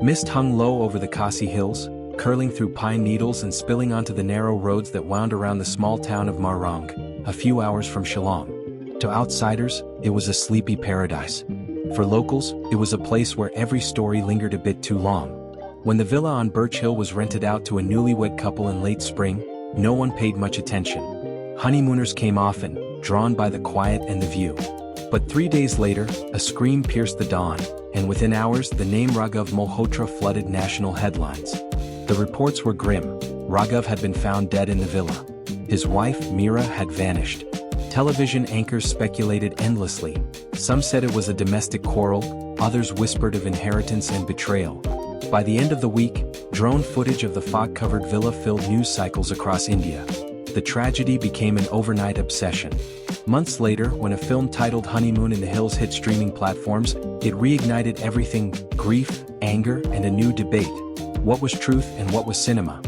Mist hung low over the Khasi hills, curling through pine needles and spilling onto the narrow roads that wound around the small town of Marang, a few hours from Shillong. To outsiders, it was a sleepy paradise. For locals, it was a place where every story lingered a bit too long. When the villa on Birch Hill was rented out to a newlywed couple in late spring, no one paid much attention. Honeymooners came often, drawn by the quiet and the view. But 3 days later, a scream pierced the dawn, and within hours the name Raghuv Malhotra flooded national headlines. The reports were grim. Raghuv had been found dead in the villa. His wife, Meera, had vanished. Television anchors speculated endlessly. Some said it was a domestic quarrel, others whispered of inheritance and betrayal. By the end of the week, drone footage of the fog-covered villa filled news cycles across India. The tragedy became an overnight obsession. Months later, when a film titled Honeymoon in the Hills hit streaming platforms, it reignited everything: grief, anger, and a new debate. What was truth and what was cinema?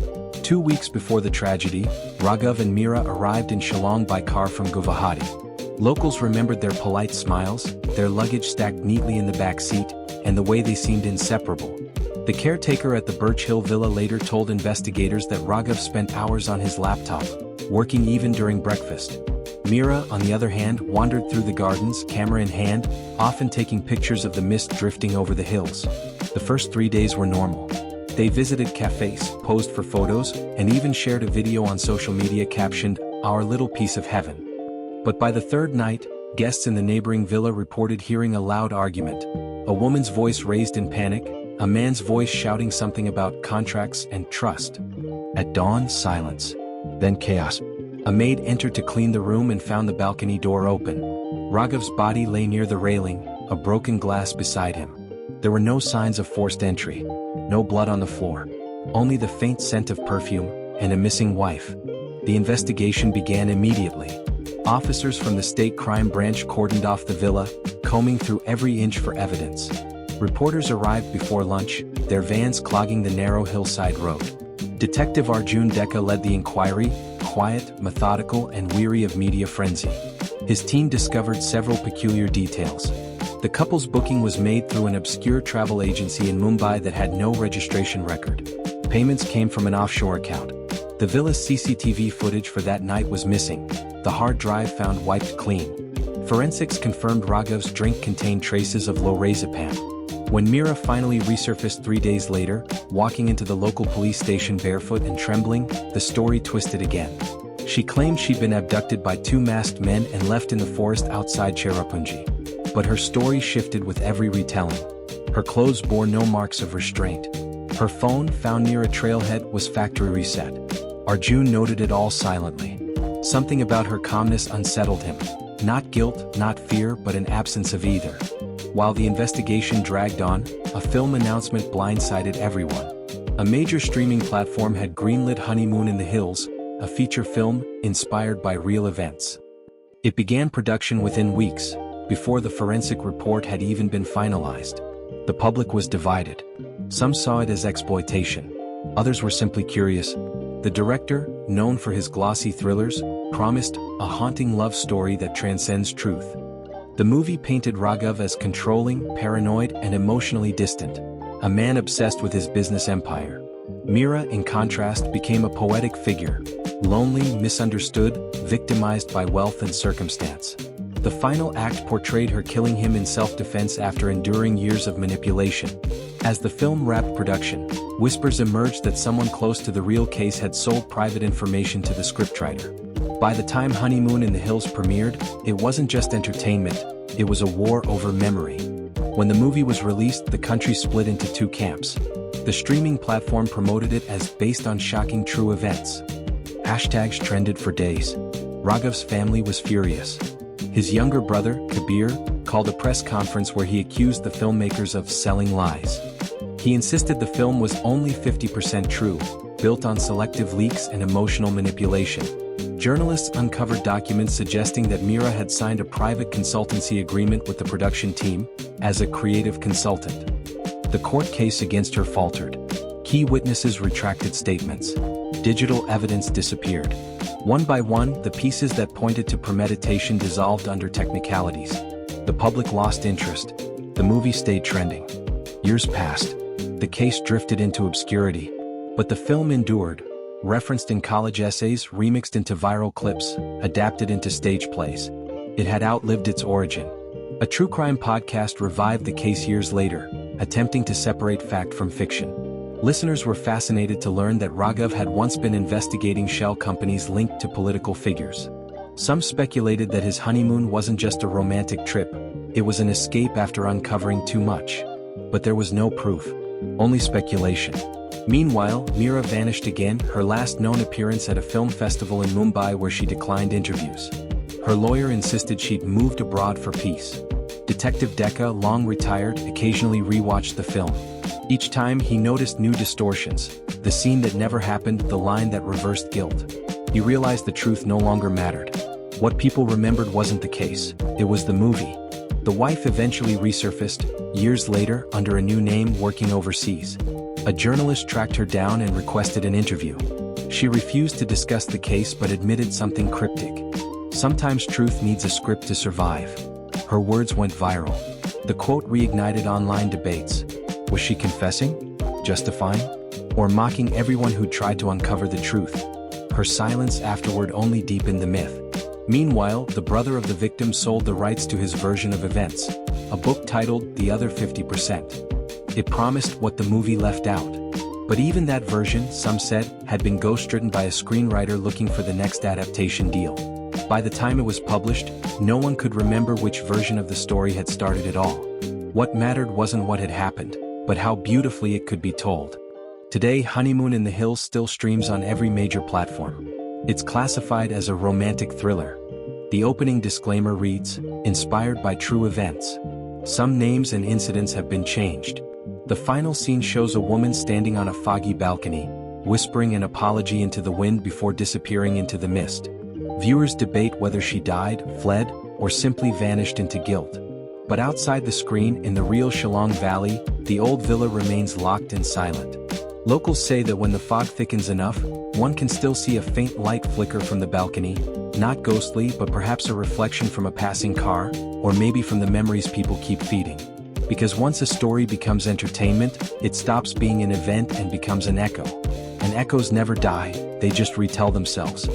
2 weeks before the tragedy, Raghuv and Meera arrived in Shillong by car from Guwahati. Locals remembered their polite smiles, their luggage stacked neatly in the back seat, and the way they seemed inseparable. The caretaker at the Birch Hill villa later told investigators that Raghuv spent hours on his laptop, working even during breakfast. Meera, on the other hand, wandered through the gardens, camera in hand, often taking pictures of the mist drifting over the hills. The first 3 days were normal. They visited cafes, posed for photos, and even shared a video on social media captioned, "Our little piece of heaven." But by the third night, guests in the neighboring villa reported hearing a loud argument. A woman's voice raised in panic, a man's voice shouting something about contracts and trust. At dawn, silence. Then chaos. A maid entered to clean the room and found the balcony door open. Raghav's body lay near the railing, a broken glass beside him. There were no signs of forced entry. No blood on the floor. Only the faint scent of perfume, and a missing wife. The investigation began immediately. Officers from the state crime branch cordoned off the villa, combing through every inch for evidence. Reporters arrived before lunch, their vans clogging the narrow hillside road. Detective Arjun Dekka led the inquiry, quiet, methodical, and weary of media frenzy. His team discovered several peculiar details. The couple's booking was made through an obscure travel agency in Mumbai that had no registration record. Payments came from an offshore account. The villa's CCTV footage for that night was missing, the hard drive found wiped clean. Forensics confirmed Raghav's drink contained traces of lorazepam. When Meera finally resurfaced 3 days later, walking into the local police station barefoot and trembling, the story twisted again. She claimed she'd been abducted by 2 masked men and left in the forest outside Cherrapunji. But her story shifted with every retelling. Her clothes bore no marks of restraint. Her phone, found near a trailhead, was factory reset. Arjun noted it all silently. Something about her calmness unsettled him. Not guilt, not fear, but an absence of either. While the investigation dragged on, a film announcement blindsided everyone. A major streaming platform had greenlit Honeymoon in the Hills, a feature film inspired by real events. It began production within weeks, before the forensic report had even been finalized. The public was divided. Some saw it as exploitation. Others were simply curious. The director, known for his glossy thrillers, promised a haunting love story that transcends truth. The movie painted Raghuv as controlling, paranoid, and emotionally distant, a man obsessed with his business empire. Meera, in contrast, became a poetic figure, lonely, misunderstood, victimized by wealth and circumstance. The final act portrayed her killing him in self-defense after enduring years of manipulation. As the film wrapped production, whispers emerged that someone close to the real case had sold private information to the scriptwriter. By the time Honeymoon in the Hills premiered, it wasn't just entertainment, it was a war over memory. When the movie was released, the country split into 2 camps. The streaming platform promoted it as based on shocking true events. Hashtags trended for days. Raghav's family was furious. His younger brother, Kabir, called a press conference where he accused the filmmakers of selling lies. He insisted the film was only 50% true, built on selective leaks and emotional manipulation. Journalists uncovered documents suggesting that Meera had signed a private consultancy agreement with the production team, as a creative consultant. The court case against her faltered. Key witnesses retracted statements. Digital evidence disappeared. One by one, the pieces that pointed to premeditation dissolved under technicalities. The public lost interest. The movie stayed trending. Years passed. the case drifted into obscurity. But the film endured, referenced in college essays, remixed into viral clips, adapted into stage plays. It had outlived its origin. A true crime podcast revived the case years later, attempting to separate fact from fiction. Listeners were fascinated to learn that Raghuv had once been investigating shell companies linked to political figures. Some speculated that his honeymoon wasn't just a romantic trip, it was an escape after uncovering too much. But there was no proof, only speculation. Meanwhile, Meera vanished again, her last known appearance at a film festival in Mumbai where she declined interviews. Her lawyer insisted she'd moved abroad for peace. Detective Decca, long retired, occasionally rewatched the film. Each time he noticed new distortions, the scene that never happened, the line that reversed guilt. He realized the truth no longer mattered. What people remembered wasn't the case, it was the movie. The wife eventually resurfaced, years later, under a new name, working overseas. A journalist tracked her down and requested an interview. She refused to discuss the case but admitted something cryptic. Sometimes truth needs a script to survive. Her words went viral. The quote reignited online debates. Was she confessing? Justifying? Or mocking everyone who tried to uncover the truth? Her silence afterward only deepened the myth. Meanwhile, the brother of the victim sold the rights to his version of events, a book titled The Other 50%. It promised what the movie left out. But even that version, some said, had been ghostwritten by a screenwriter looking for the next adaptation deal. By the time it was published, no one could remember which version of the story had started it all. What mattered wasn't what had happened, but how beautifully it could be told. Today, Honeymoon in the Hills still streams on every major platform. It's classified as a romantic thriller. The opening disclaimer reads, "Inspired by true events." Some names and incidents have been changed. The final scene shows a woman standing on a foggy balcony, whispering an apology into the wind before disappearing into the mist. Viewers debate whether she died, fled, or simply vanished into guilt. But outside the screen, in the real Shillong Valley, the old villa remains locked and silent. Locals say that when the fog thickens enough, one can still see a faint light flicker from the balcony, not ghostly but perhaps a reflection from a passing car, or maybe from the memories people keep feeding. Because once a story becomes entertainment, it stops being an event and becomes an echo. And echoes never die, they just retell themselves.